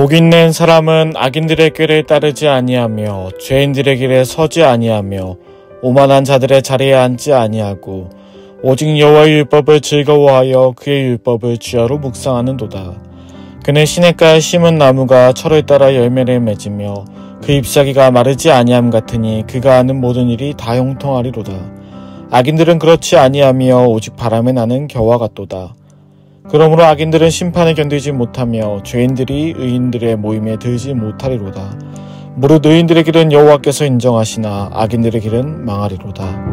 복 있는 사람은 악인들의 꾀를 따르지 아니하며 죄인들의 길에 서지 아니하며 오만한 자들의 자리에 앉지 아니하고 오직 여호와의 율법을 즐거워하여 그의 율법을 주야로 묵상하는도다. 그는 시냇가에 심은 나무가 철을 따라 열매를 맺으며 그 잎사귀가 마르지 아니함 같으니 그가 하는 모든 일이 다 형통하리로다. 악인들은 그렇지 아니하며 오직 바람에 나는 겨와 같도다. 그러므로 악인들은 심판을 견디지 못하며 죄인들이 의인들의 모임에 들지 못하리로다. 무릇 의인들의 길은 여호와께서 인정하시나 악인들의 길은 망하리로다.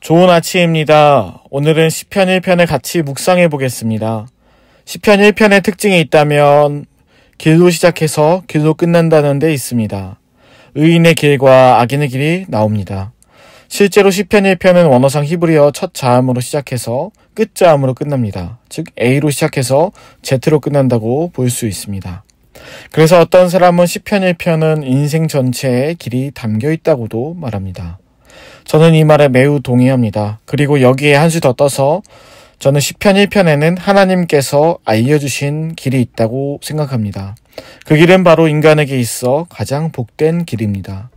좋은 아침입니다. 오늘은 시편 1편을 같이 묵상해 보겠습니다. 시편 1편의 특징이 있다면 길로 시작해서 길로 끝난다는 데 있습니다. 의인의 길과 악인의 길이 나옵니다. 실제로 시편 1편은 원어상 히브리어 첫 자음으로 시작해서 끝 자음으로 끝납니다. 즉 A로 시작해서 Z로 끝난다고 볼 수 있습니다. 그래서 어떤 사람은 시편 1편은 인생 전체에 길이 담겨 있다고도 말합니다. 저는 이 말에 매우 동의합니다. 그리고 여기에 한 수 더 떠서 저는 시편 1편에는 하나님께서 알려주신 길이 있다고 생각합니다. 그 길은 바로 인간에게 있어 가장 복된 길입니다.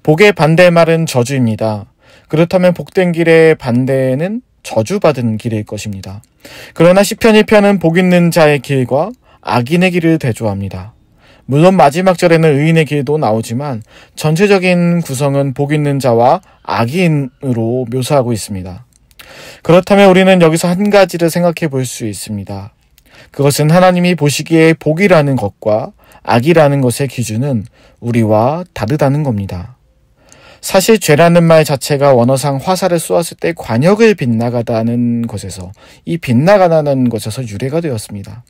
복의 반대말은 저주입니다. 그렇다면 복된 길의 반대는 저주받은 길일 것입니다. 그러나 시편 1편은 복 있는 자의 길과 악인의 길을 대조합니다. 물론 마지막 절에는 의인의 길도 나오지만 전체적인 구성은 복 있는 자와 악인으로 묘사하고 있습니다. 그렇다면 우리는 여기서 한 가지를 생각해 볼 수 있습니다. 그것은 하나님이 보시기에 복이라는 것과 악이라는 것의 기준은 우리와 다르다는 겁니다. 사실 죄라는 말 자체가 원어상 화살을 쏘았을 때 관역을 빗나가다는 것에서 이 빗나가다는 것에서 유래가 되었습니다.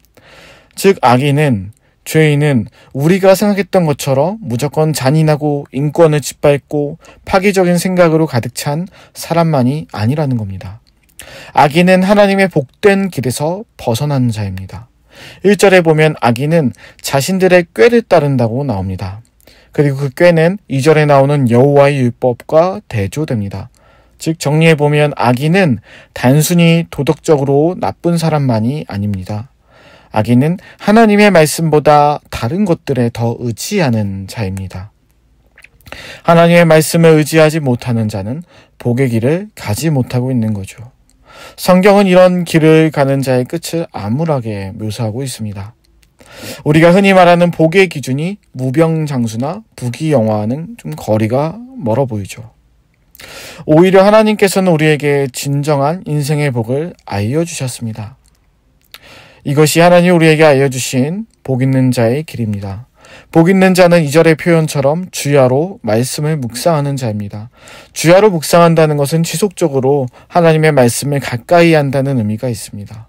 즉 악인은 죄인은 우리가 생각했던 것처럼 무조건 잔인하고 인권을 짓밟고 파괴적인 생각으로 가득 찬 사람만이 아니라는 겁니다. 악인은 하나님의 복된 길에서 벗어난 자입니다. 1절에 보면 악인은 자신들의 꾀를 따른다고 나옵니다. 그리고 그 꾀는 2절에 나오는 여호와의 율법과 대조됩니다. 즉 정리해보면 악인은 단순히 도덕적으로 나쁜 사람만이 아닙니다. 악인은 하나님의 말씀보다 다른 것들에 더 의지하는 자입니다. 하나님의 말씀을 의지하지 못하는 자는 복의 길을 가지 못하고 있는 거죠. 성경은 이런 길을 가는 자의 끝을 암울하게 묘사하고 있습니다. 우리가 흔히 말하는 복의 기준이 무병장수나 부귀영화와는 좀 거리가 멀어 보이죠. 오히려 하나님께서는 우리에게 진정한 인생의 복을 알려주셨습니다. 이것이 하나님 우리에게 알려주신 복 있는 자의 길입니다. 복 있는 자는 2절의 표현처럼 주야로 말씀을 묵상하는 자입니다. 주야로 묵상한다는 것은 지속적으로 하나님의 말씀을 가까이 한다는 의미가 있습니다.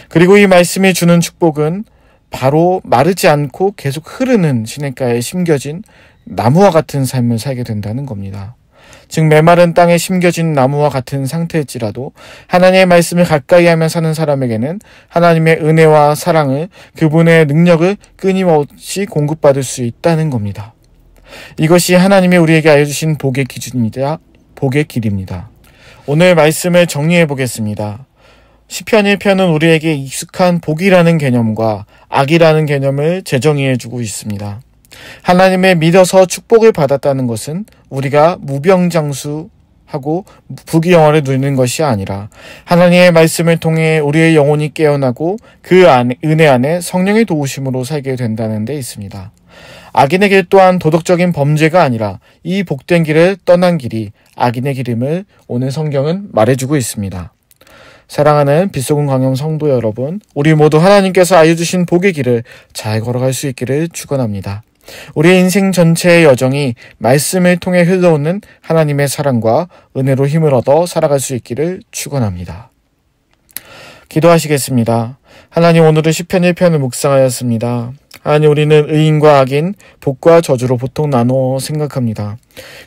그리고 이 말씀이 주는 축복은 바로 마르지 않고 계속 흐르는 시냇가에 심겨진 나무와 같은 삶을 살게 된다는 겁니다. 즉 메마른 땅에 심겨진 나무와 같은 상태일지라도 하나님의 말씀을 가까이 하며 사는 사람에게는 하나님의 은혜와 사랑을, 그분의 능력을 끊임없이 공급받을 수 있다는 겁니다. 이것이 하나님이 우리에게 알려주신 복의 기준이자 복의 길입니다. 오늘 말씀을 정리해 보겠습니다. 시편 1편은 우리에게 익숙한 복이라는 개념과 악이라는 개념을 재정의해주고 있습니다. 하나님의 믿어서 축복을 받았다는 것은 우리가 무병장수하고 부귀영화를 누리는 것이 아니라 하나님의 말씀을 통해 우리의 영혼이 깨어나고 그 은혜 안에 성령의 도우심으로 살게 된다는 데 있습니다. 악인의 길 또한 도덕적인 범죄가 아니라 이 복된 길을 떠난 길이 악인의 길임을 오늘 성경은 말해주고 있습니다. 사랑하는 빛소금 광영 성도 여러분, 우리 모두 하나님께서 알려주신 복의 길을 잘 걸어갈 수 있기를 축원합니다. 우리의 인생 전체의 여정이 말씀을 통해 흘러오는 하나님의 사랑과 은혜로 힘을 얻어 살아갈 수 있기를 축원합니다. 기도하시겠습니다. 하나님, 오늘은 시편 1편을 묵상하였습니다. 하나님, 우리는 의인과 악인, 복과 저주로 보통 나누어 생각합니다.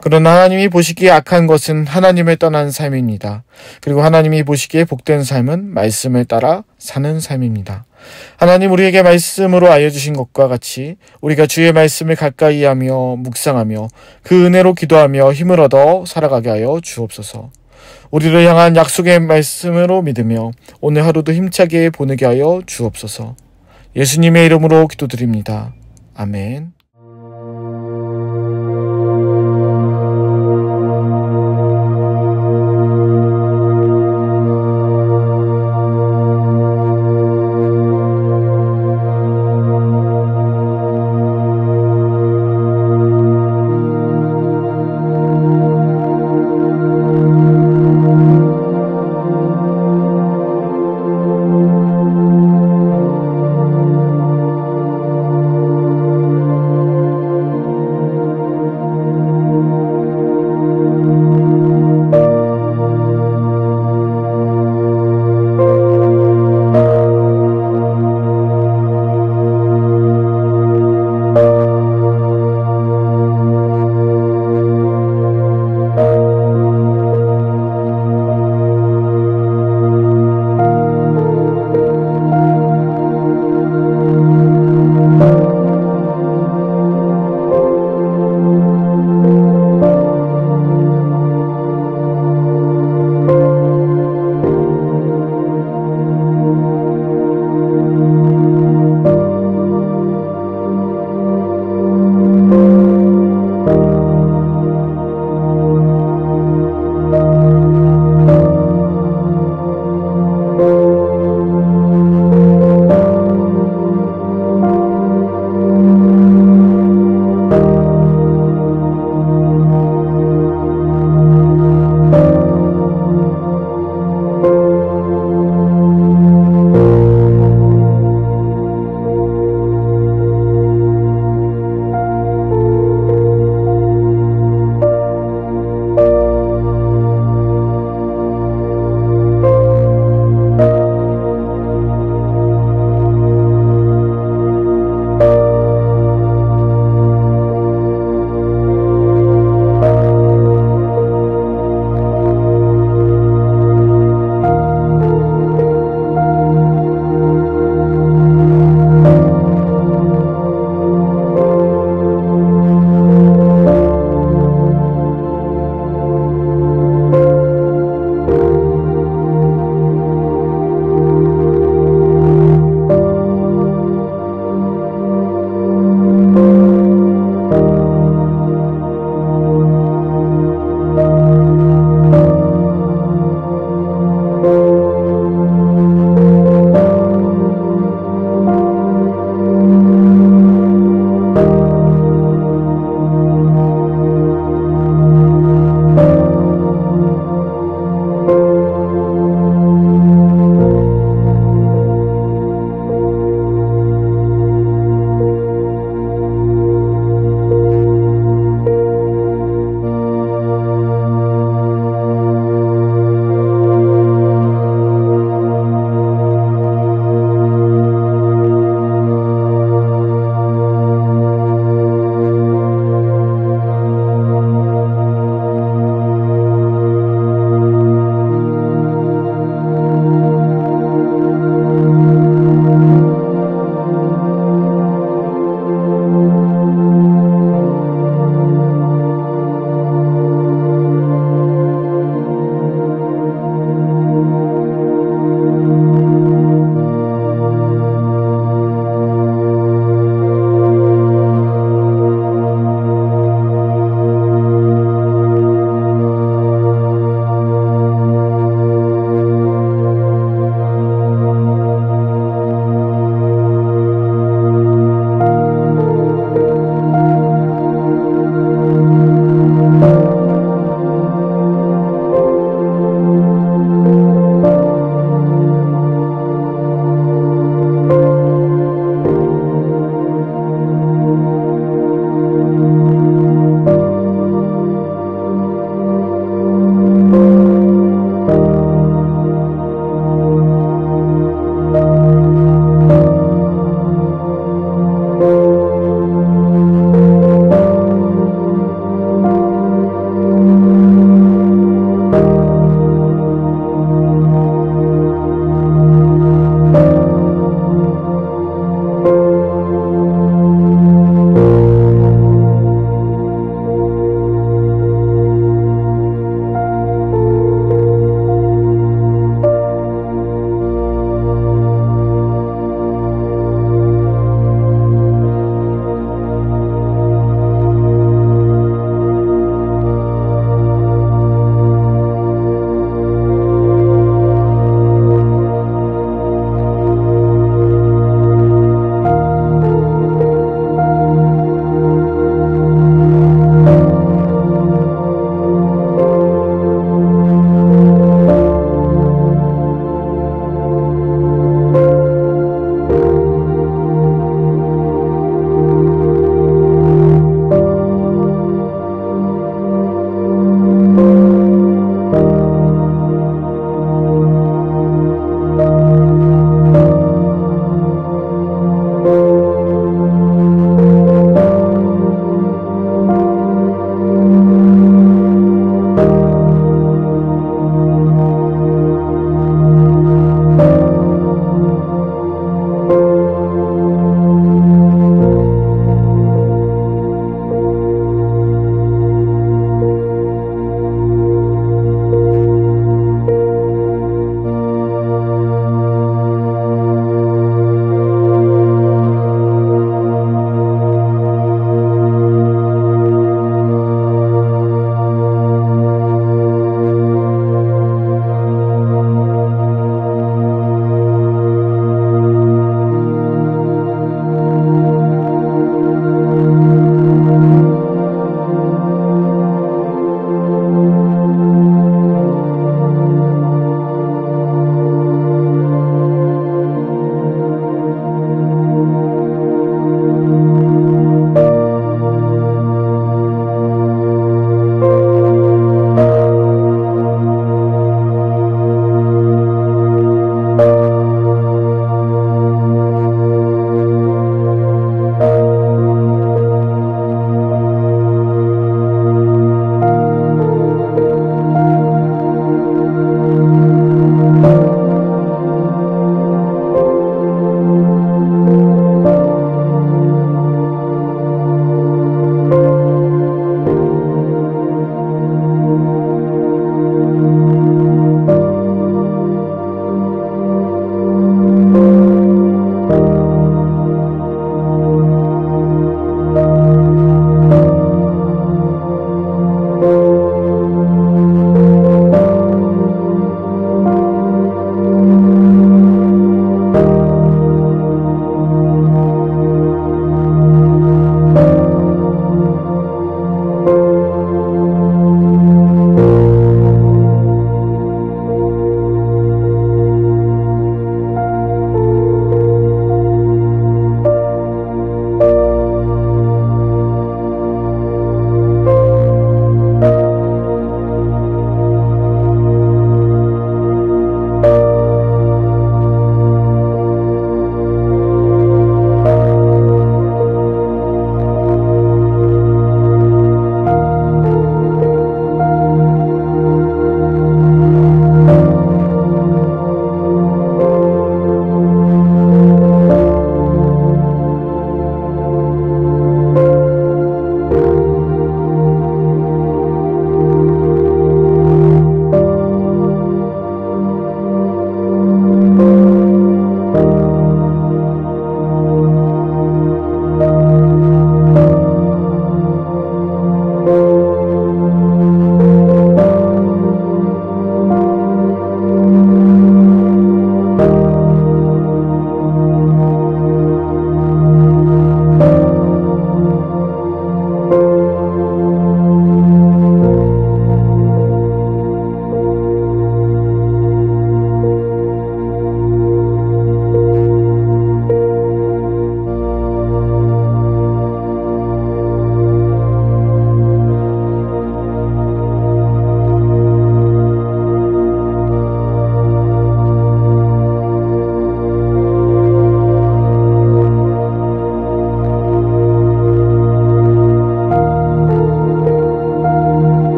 그러나 하나님이 보시기에 악한 것은 하나님을 떠난 삶입니다. 그리고 하나님이 보시기에 복된 삶은 말씀을 따라 사는 삶입니다. 하나님, 우리에게 말씀으로 알려주신 것과 같이 우리가 주의 말씀을 가까이 하며 묵상하며 그 은혜로 기도하며 힘을 얻어 살아가게 하여 주옵소서. 우리를 향한 약속의 말씀으로 믿으며 오늘 하루도 힘차게 보내게 하여 주옵소서. 예수님의 이름으로 기도드립니다. 아멘.